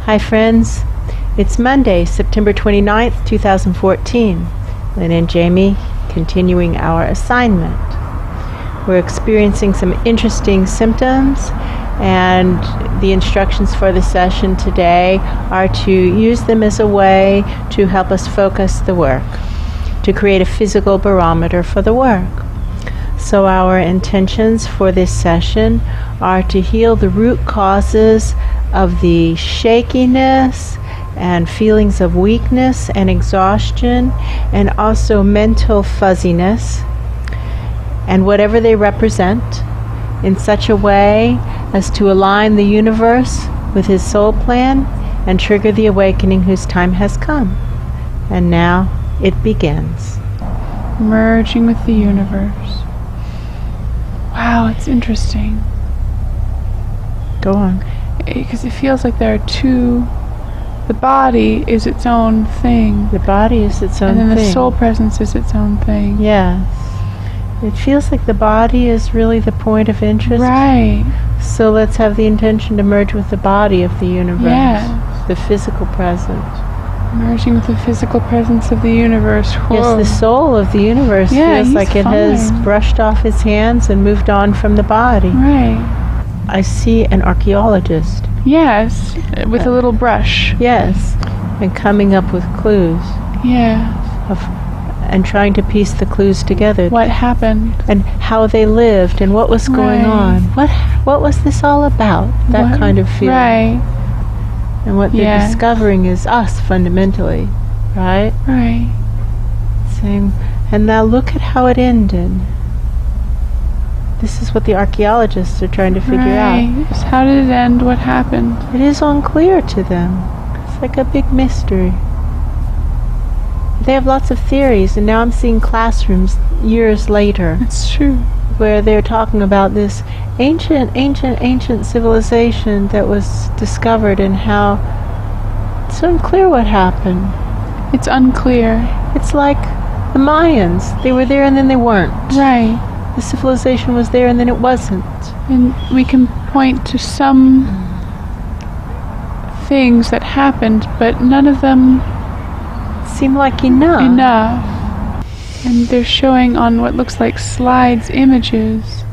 Hi friends, it's Monday, September 29th, 2014. Lynn and Jamie continuing our assignment. We're experiencing some interesting symptoms, and the instructions for the session today are to use them as a way to help us focus the work, to create a physical barometer for the work. So our intentions for this session are to heal the root causes of the shakiness and feelings of weakness and exhaustion, and also mental fuzziness, and whatever they represent, in such a way as to align the universe with his soul plan and trigger the awakening whose time has come. And now it begins. Merging with the universe. Wow, it's interesting. Go on. Because it feels like there are two. The body is its own thing. The body is its own thing. And then the soul presence is its own thing. Yes. It feels like the body is really the point of interest. Right. So let's have the intention to merge with the body of the universe. Yes. The physical presence. Merging with the physical presence of the universe. Whoa. Yes, the soul of the universe feels like it has brushed off his hands and moved on from the body. Right. I see an archaeologist. Yes, with a little brush. Yes, and coming up with clues. Yes. And trying to piece the clues together. What happened? And how they lived and what was going on. What was this all about? That kind of feeling. Right. And what they're discovering is us fundamentally. Right? Right. Saying, and now look at how it ended. This is what the archaeologists are trying to figure out. How did it end? What happened? It is unclear to them. It's like a big mystery. They have lots of theories, and now I'm seeing classrooms years later. It's true. Where they're talking about this ancient civilization that was discovered, and how it's unclear what happened. It's unclear. It's like the Mayans. They were there and then they weren't. Right. The civilization was there and then it wasn't. And we can point to some things that happened, but none of them seem like enough. And they're showing on what looks like slides images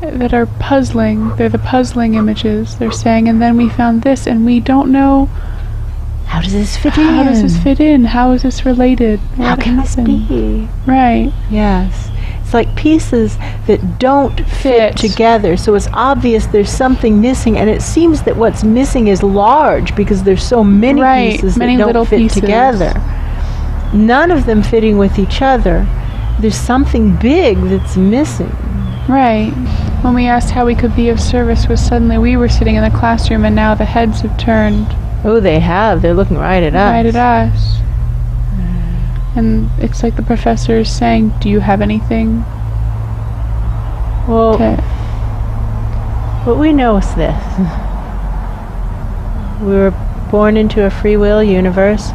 that are puzzling. They're the puzzling images. They're saying, and then we found this, and we don't know. How does this fit in? How does this fit in? How is this related? How can this be? Right. Yes. It's like pieces that don't fit together. So it's obvious there's something missing, and it seems that what's missing is large because there's so many pieces that don't fit together. None of them fitting with each other. There's something big that's missing. Right. When we asked how we could be of service, was suddenly we were sitting in the classroom and now the heads have turned. Oh, they have. They're looking right at us. Right at us. And it's like the professor is saying, do you have anything? Well, what we know is this. We were born into a free will universe,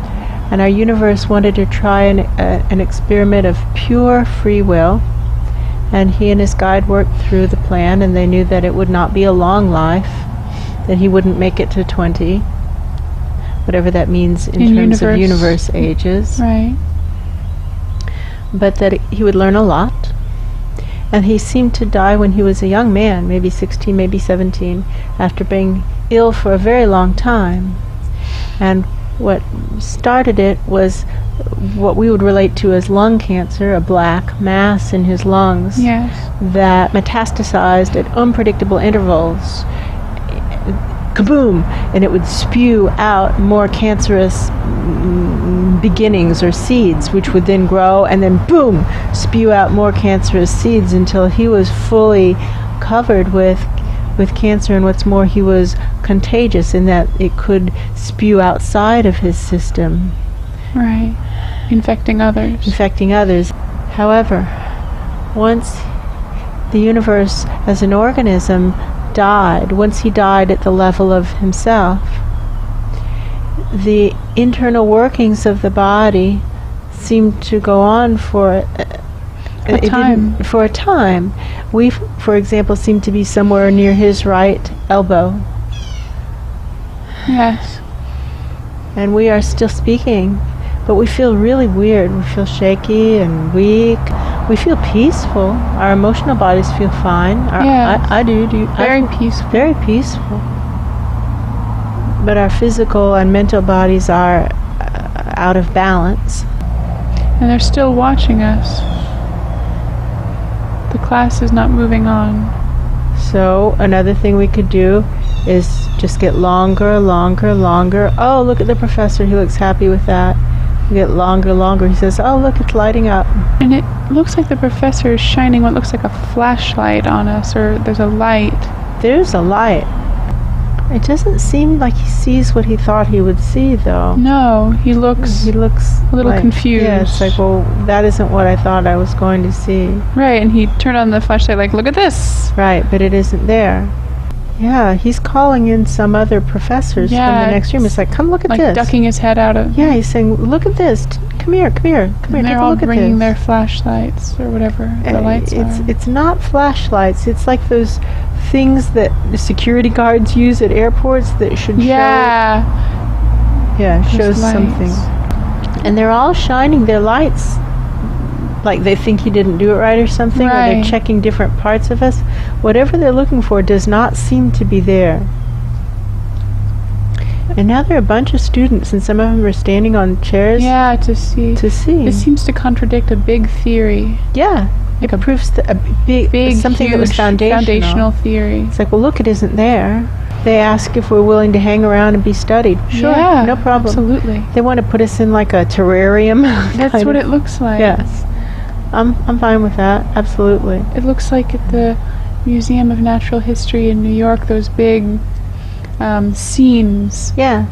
and our universe wanted to try an experiment of pure free will. And he and his guide worked through the plan, and they knew that it would not be a long life, that he wouldn't make it to 20. Whatever that means in terms of universe ages. Right. But that he would learn a lot. And he seemed to die when he was a young man, maybe 16, maybe 17, after being ill for a very long time. And what started it was what we would relate to as lung cancer, a black mass in his lungs that metastasized at unpredictable intervals. Kaboom! And it would spew out more cancerous beginnings or seeds, which would then grow and then boom, spew out more cancerous seeds until he was fully covered with cancer. And what's more, he was contagious in that it could spew outside of his system. Right. Infecting others. However, once the universe as an organism died, once he died at the level of himself, the internal workings of the body seemed to go on for a time. We, for example, seemed to be somewhere near his right elbow. Yes. And we are still speaking, but we feel really weird. We feel shaky and weak. We feel peaceful. Our emotional bodies feel fine. I do. Very peaceful. Very peaceful. But our physical and mental bodies are out of balance. And they're still watching us. The class is not moving on. So another thing we could do is just get longer. Oh, look at the professor. He looks happy with that. We get longer. He says, oh, look, it's lighting up. And it looks like the professor is shining what looks like a flashlight on us, or there's a light. There's a light. It doesn't seem like he sees what he thought he would see, though. No, he looks a little confused. Yeah, it's like, well, that isn't what I thought I was going to see. Right, and he turned on the flashlight like, look at this. Right, but it isn't there. Yeah, he's calling in some other professors from the next room. It's like, come look at like this. Like ducking his head out of... Yeah, he's saying, look at this. Come here, take a look at this. And they're all bringing their flashlights or whatever the lights are. It's not flashlights. It's like those things that the security guards use at airports that should show... Yeah, shows something. And they're all shining their lights like they think he didn't do it right or something, or they're checking different parts of us. Whatever they're looking for does not seem to be there. And now there are a bunch of students, and some of them are standing on chairs. Yeah, to see. This seems to contradict a big theory. Yeah, like it proves a big something that was foundational theory. It's like, well, look, it isn't there. They ask if we're willing to hang around and be studied. Sure, no problem. Absolutely. They want to put us in like a terrarium. That's what it looks like. Yes. I'm fine with that. Absolutely. It looks like at the Museum of Natural History in New York, those big scenes. Yes.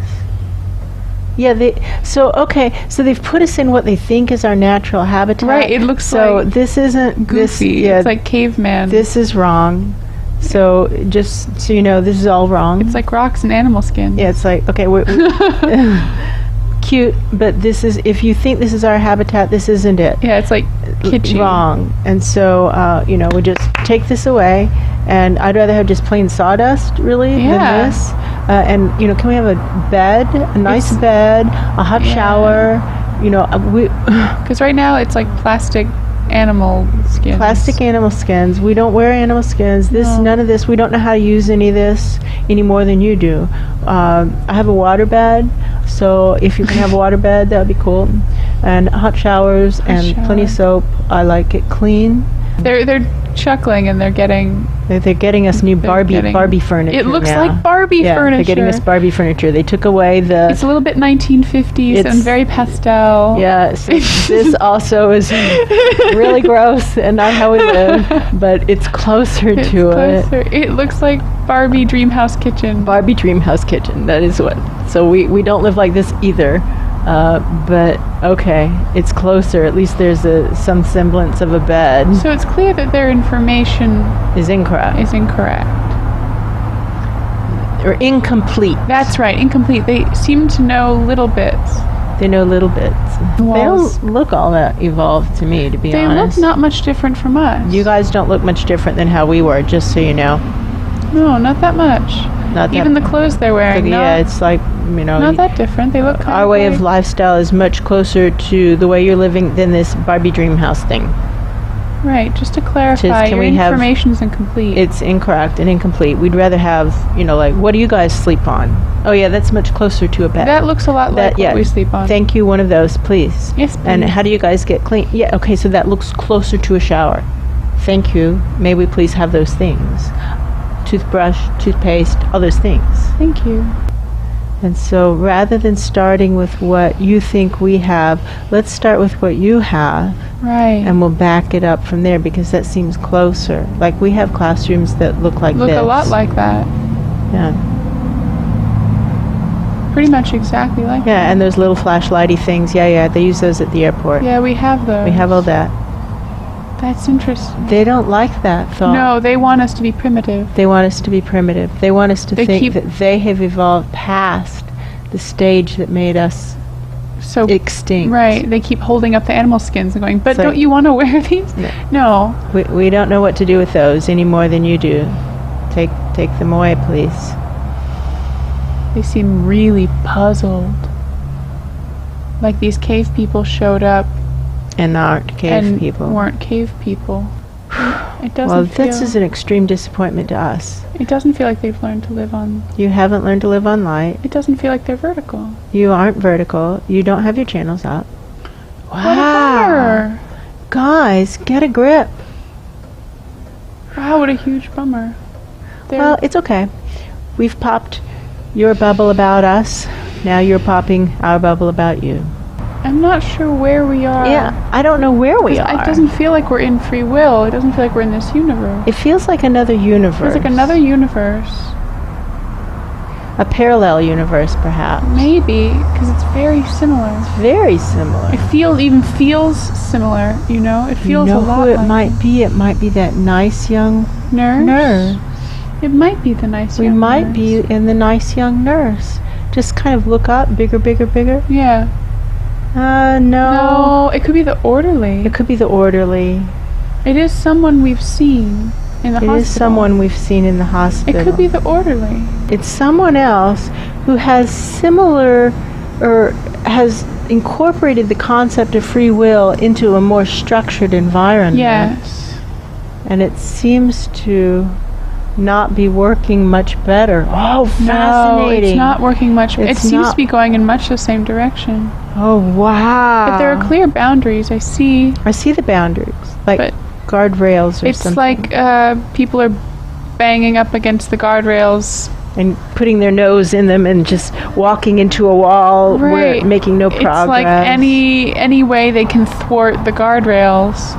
Yeah, so they've put us in what they think is our natural habitat. Right, it looks so this isn't goofy. It's like caveman. This is wrong. So just so you know, this is all wrong. It's like rocks and animal skin. Yeah, it's like, okay, we're cute, but this is, if you think this is our habitat, this isn't it. Yeah, it's like kitschy. Wrong. And so, we just take this away, and I'd rather have just plain sawdust, really, than this. And, can we have a bed, a nice bed, a hot shower, because right now it's like plastic animal skins. We don't wear animal skins. None of this. We don't know how to use any of this any more than you do. I have a water bed, so if you can have a water bed, that would be cool. And hot showers and plenty of soap. I like it clean. They're chuckling, and they're getting us new Barbie furniture. It looks like Barbie furniture. They're getting us Barbie furniture. They took away the... It's a little bit 1950s and very pastel. Yeah, so this also is really gross and not how we live, but it's closer to it. It looks like Barbie Dreamhouse Kitchen. Barbie Dreamhouse Kitchen, that is what. So we don't live like this either. But okay, it's closer. At least there's some semblance of a bed. So it's clear that their information is incorrect. Or incomplete. That's right, incomplete. They seem to know little bits. They know little bits. They don't look all that evolved to me, to be honest. They look not much different from us. You guys don't look much different than how we were, just so you know. No, not that much. Even the clothes they're wearing. Yeah, it's like, not that different. They look kind our way of lifestyle is much closer to the way you're living than this Barbie dream house thing. Right, just to clarify, your information is incomplete. It's incorrect and incomplete. We'd rather have, what do you guys sleep on? Oh yeah, that's much closer to a bed. That looks a lot like what we sleep on. Thank you, one of those, please. Yes, please. And how do you guys get clean? Yeah, okay, so that looks closer to a shower. Thank you. May we please have those things? Toothbrush, toothpaste, all those things. Thank you. And so rather than starting with what you think we have, let's start with what you have. Right. And we'll back it up from there, because that seems closer. Like we have classrooms that look like this. Look a lot like that. Yeah. Pretty much exactly like that. Yeah, and those little flashlighty things. Yeah, they use those at the airport. Yeah, we have those. We have all that. That's interesting. They don't like that thought. No, they want us to be primitive. They want us to be primitive. They want us to think that they have evolved past the stage that made us so extinct. Right. They keep holding up the animal skins and going, but don't you want to wear these? No. We don't know what to do with those any more than you do. Take them away, please. They seem really puzzled. Like these cave people showed up And aren't cave people. weren't cave people. It doesn't Well, feel, this is an extreme disappointment to us. It doesn't feel like they've learned to live on... You haven't learned to live on light. It doesn't feel like they're vertical. You aren't vertical. You don't have your channels up. What a bummer. Guys, get a grip. Wow, what a huge bummer. Well, it's okay. We've popped your bubble about us. Now you're popping our bubble about you. I'm not sure where we are. Yeah, I don't know where we are. It doesn't feel like we're in free will. It doesn't feel like we're in this universe. It feels like another universe. It feels like another universe. A parallel universe, perhaps. Maybe, because it's very similar. Very similar. It feels similar, you know? It feels you know a lot who it like might be? It might be that nice young nurse. It might be the nice young nurse. We might be in the nice young nurse. Just kind of look up, bigger, bigger, bigger. Yeah. No. No, it could be the orderly. It could be the orderly. It is someone we've seen in the hospital. It is someone we've seen in the hospital. It could be the orderly. It's someone else who has similar, or has incorporated the concept of free will into a more structured environment. Yes. And it seems to not be working much better. Oh, fascinating. No, it's not working much. It seems to be going in much the same direction. Oh, wow. But there are clear boundaries. I see the boundaries. Like guardrails or something. It's like people are banging up against the guardrails. And putting their nose in them and just walking into a wall, where making no progress. It's like any way they can thwart the guardrails.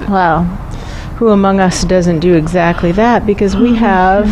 Wow. Who among us doesn't do exactly that? Because we have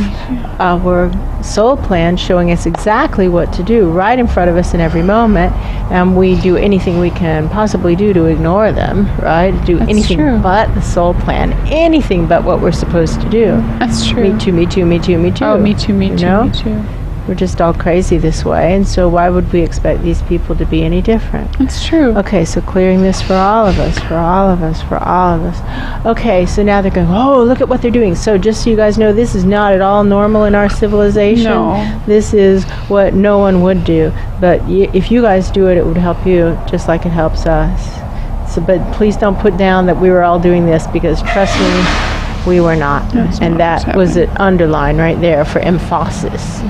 our soul plan showing us exactly what to do right in front of us in every moment, and we do anything we can possibly do to ignore them, right? That's anything true. But the soul plan, anything but what we're supposed to do. That's true. Me too, me too, me too, me too. Oh, me too, me too, me too. We're just all crazy this way, and so why would we expect these people to be any different? That's true. Okay, so clearing this for all of us, for all of us, for all of us. Okay, so now they're going, oh, look at what they're doing. So just so you guys know, this is not at all normal in our civilization. No. This is what no one would do. But if you guys do it, it would help you just like it helps us. So, but please don't put down that we were all doing this, because trust me, we were not. And that was it underlined right there for emphasis.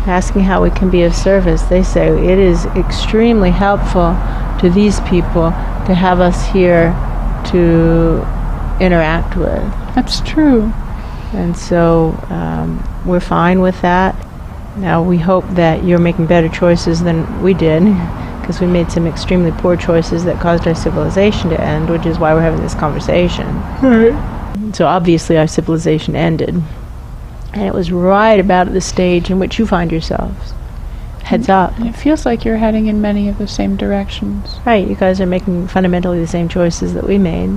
Asking how we can be of service, they say it is extremely helpful to these people to have us here to interact with. That's true. And so we're fine with that. Now we hope that you're making better choices than we did, because we made some extremely poor choices that caused our civilization to end, which is why we're having this conversation. Right. So obviously our civilization ended. And it was right about the stage in which you find yourselves. Heads up. And it feels like you're heading in many of the same directions. Right, you guys are making fundamentally the same choices that we made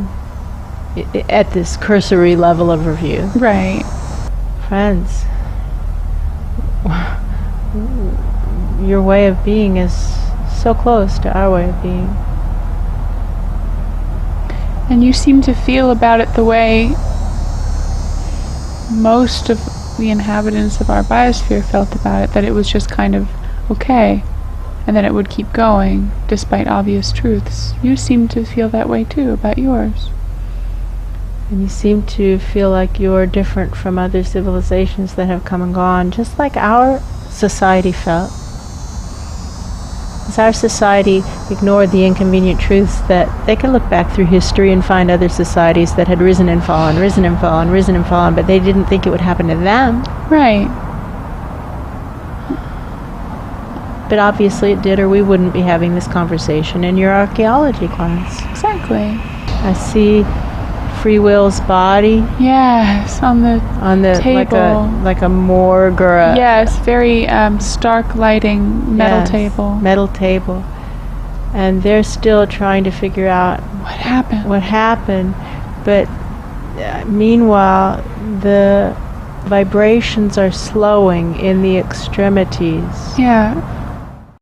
at this cursory level of review. Right. Friends, your way of being is so close to our way of being. And you seem to feel about it the way most of the inhabitants of our biosphere felt about it, that it was just kind of okay, and that it would keep going despite obvious truths. You seem to feel that way too about yours. And you seem to feel like you're different from other civilizations that have come and gone, just like our society felt. As our society ignored the inconvenient truths that they can look back through history and find other societies that had risen and fallen, risen and fallen, risen and fallen, but they didn't think it would happen to them. Right. But obviously it did, or we wouldn't be having this conversation in your archaeology class. Exactly. I see Free Will's body. Yes, on the table. like a morgue or a... Yes, very stark lighting metal table. Metal table. And they're still trying to figure out what happened. But meanwhile, the vibrations are slowing in the extremities. Yeah.